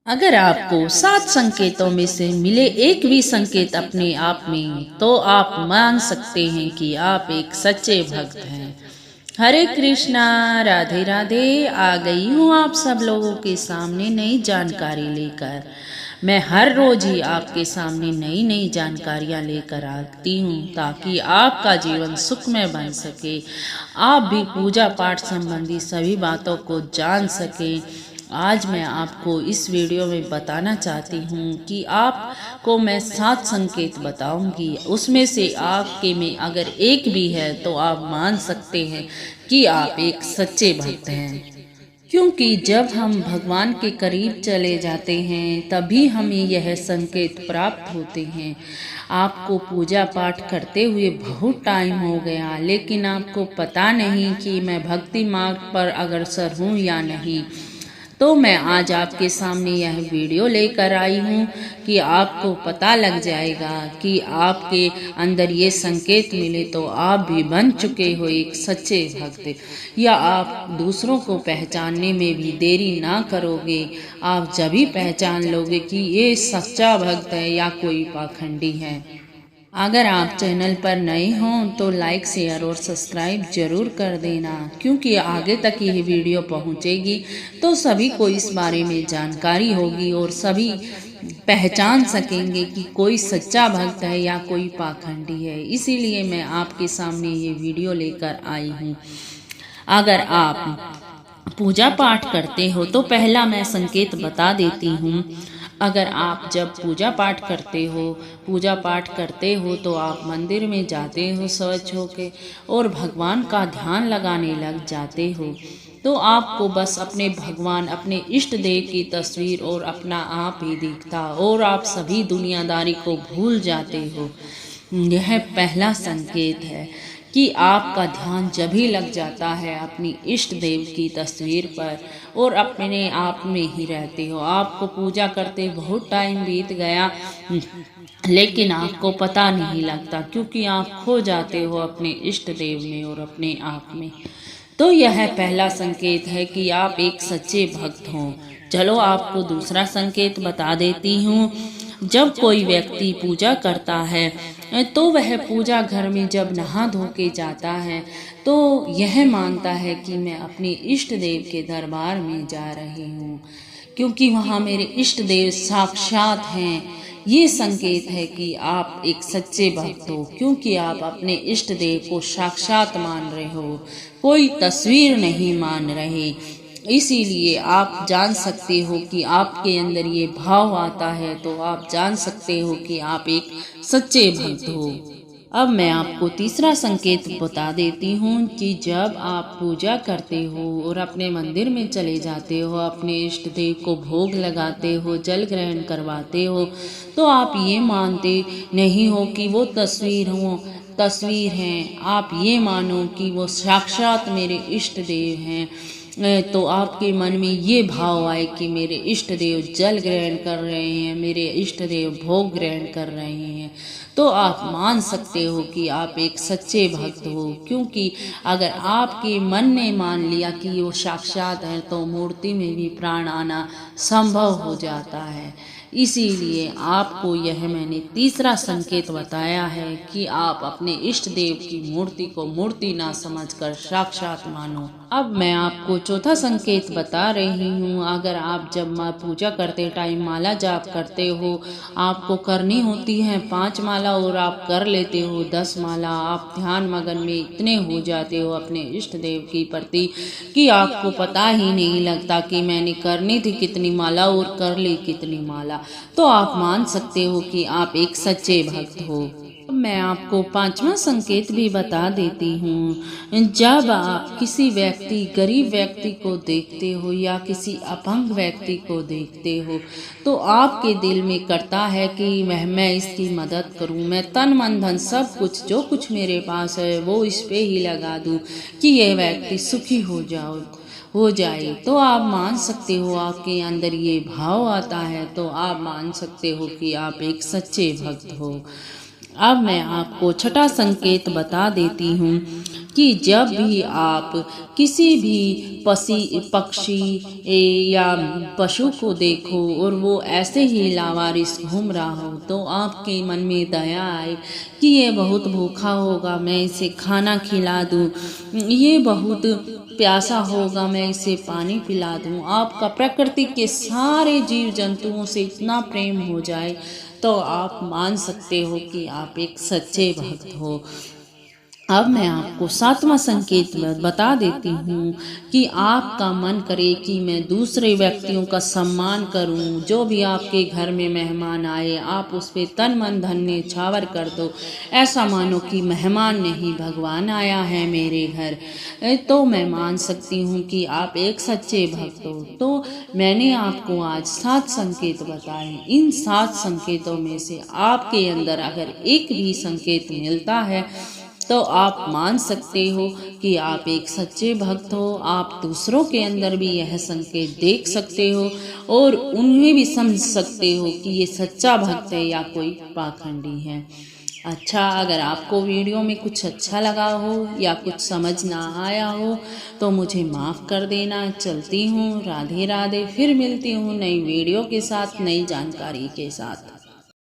अगर आपको 7 संकेतों में से मिले एक भी संकेत अपने आप में, तो आप मान सकते हैं कि आप एक सच्चे भक्त हैं। हरे कृष्णा, राधे राधे। आ गई हूँ आप सब लोगों के सामने नई जानकारी लेकर। मैं हर रोज ही आपके सामने नई नई जानकारियाँ लेकर आती हूँ, ताकि आपका जीवन सुखमय बन सके, आप भी पूजा पाठ संबंधी सभी बातों को जान सकें। आज मैं आपको इस वीडियो में बताना चाहती हूँ कि आपको मैं 7 संकेत बताऊंगी, उसमें से आपके में अगर एक भी है तो आप मान सकते हैं कि आप एक सच्चे भक्त हैं। क्योंकि जब हम भगवान के करीब चले जाते हैं तभी हमें यह संकेत प्राप्त होते हैं। आपको पूजा पाठ करते हुए बहुत टाइम हो गया, लेकिन आपको पता नहीं कि मैं भक्ति मार्ग पर अग्रसर हूँ या नहीं। तो मैं आज आपके सामने यह वीडियो लेकर आई हूँ कि आपको पता लग जाएगा कि आपके अंदर ये संकेत मिले तो आप भी बन चुके हो एक सच्चे भक्त, या आप दूसरों को पहचानने में भी देरी ना करोगे। आप जब भी पहचान लोगे कि ये सच्चा भक्त है या कोई पाखंडी है। अगर आप चैनल पर नए हों तो लाइक, शेयर और सब्सक्राइब जरूर कर देना, क्योंकि आगे तक यह वीडियो पहुंचेगी तो सभी को इस बारे में जानकारी होगी और सभी पहचान सकेंगे कि कोई सच्चा भक्त है या कोई पाखंडी है। इसीलिए मैं आपके सामने ये वीडियो लेकर आई हूँ। अगर आप पूजा पाठ करते हो तो पहला मैं संकेत बता देती हूँ। अगर आप जब पूजा पाठ करते हो तो आप मंदिर में जाते हो स्वच्छ होके और भगवान का ध्यान लगाने लग जाते हो, तो आपको बस अपने भगवान, अपने इष्ट देव की तस्वीर और अपना आप ही दिखता और आप सभी दुनियादारी को भूल जाते हो। यह पहला संकेत है कि आपका ध्यान जब भी लग जाता है अपनी इष्ट देव की तस्वीर पर और अपने आप में ही रहते हो। आपको पूजा करते बहुत टाइम बीत गया, लेकिन आपको पता नहीं लगता, क्योंकि आप खो जाते हो अपने इष्ट देव में और अपने आप में। तो यह पहला संकेत है कि आप एक सच्चे भक्त हो। चलो आपको दूसरा संकेत बता देती हूँ। जब कोई व्यक्ति पूजा करता है तो वह पूजा घर में जब नहा धो के जाता है तो यह मानता है कि मैं अपने इष्ट देव के दरबार में जा रही हूँ, क्योंकि वहाँ मेरे इष्ट देव साक्षात हैं। ये संकेत है कि आप एक सच्चे भक्त हो, क्योंकि आप अपने इष्ट देव को साक्षात मान रहे हो, कोई तस्वीर नहीं मान रहे। इसीलिए आप जान सकते हो कि आपके अंदर ये भाव आता है, तो आप जान सकते हो कि आप एक सच्चे भक्त हो। अब मैं आपको तीसरा संकेत बता देती हूँ कि जब आप पूजा करते हो और अपने मंदिर में चले जाते हो, अपने इष्ट देव को भोग लगाते हो, जल ग्रहण करवाते हो, तो आप ये मानते नहीं हो कि वो तस्वीर हैं। आप ये मानो कि वो साक्षात मेरे इष्ट देव हैं। तो आपके मन में ये भाव आए कि मेरे इष्ट देव जल ग्रहण कर रहे हैं, मेरे इष्ट देव भोग ग्रहण कर रहे हैं, तो आप मान सकते हो कि आप एक सच्चे भक्त हो। क्योंकि अगर आपके मन ने मान लिया कि वो साक्षात है तो मूर्ति में भी प्राण आना संभव हो जाता है। इसीलिए आपको यह मैंने तीसरा संकेत बताया है कि आप अपने इष्ट देव की मूर्ति को मूर्ति ना समझकर साक्षात मानो। अब मैं आपको चौथा संकेत बता रही हूँ। अगर आप जब पूजा करते टाइम माला जाप करते हो, आपको करनी होती है 5 माला और आप कर लेते हो 10 माला। आप ध्यान मगन में इतने हो जाते हो अपने इष्ट देव की प्रति कि आपको पता ही नहीं लगता कि मैंने करनी थी कितनी माला और कर ली कितनी माला। तो आप मान सकते हो कि आप एक सच्चे भक्त हो। मैं आपको 5वां संकेत भी बता देती हूँ। जब आप किसी गरीब व्यक्ति को देखते हो या किसी अपंग व्यक्ति को देखते हो, तो आपके दिल में करता है कि मैं इसकी मदद करूँ, मैं तन मन धन सब कुछ जो कुछ मेरे पास है वो इस पे ही लगा दूँ कि यह व्यक्ति सुखी हो जाए। तो आप मान सकते हो, आपके अंदर ये भाव आता है तो आप मान सकते हो कि आप एक सच्चे भक्त हो। अब मैं आपको छठा संकेत बता देती हूँ कि जब भी आप किसी भी पक्षी या पशु को देखो और वो ऐसे ही लावारिस घूम रहा हो, तो आपके मन में दया आए कि ये बहुत भूखा होगा, मैं इसे खाना खिला दूँ, ये बहुत प्यासा होगा, मैं इसे पानी पिला दूँ। आपका प्रकृति के सारे जीव जंतुओं से इतना प्रेम हो जाए तो आप मान सकते हो कि आप एक सच्चे भक्त हो। अब मैं आपको सातवां संकेत बता देती हूँ कि आपका मन करे कि मैं दूसरे व्यक्तियों का सम्मान करूँ। जो भी आपके घर में मेहमान आए, आप उस पर तन मन धन न्यौछावर कर दो। ऐसा मानो कि मेहमान नहीं, भगवान आया है मेरे घर। तो मैं मान सकती हूँ कि आप एक सच्चे भक्त हो। तो मैंने आपको आज 7 संकेत बताए। इन 7 संकेतों में से आपके अंदर अगर एक भी संकेत मिलता है तो आप मान सकते हो कि आप एक सच्चे भक्त हो। आप दूसरों के अंदर भी यह संकेत देख सकते हो और उन्हें भी समझ सकते हो कि ये सच्चा भक्त है या कोई पाखंडी है। अच्छा, अगर आपको वीडियो में कुछ अच्छा लगा हो या कुछ समझ ना आया हो तो मुझे माफ़ कर देना। चलती हूँ, राधे राधे। फिर मिलती हूँ नई वीडियो के साथ, नई जानकारी के साथ।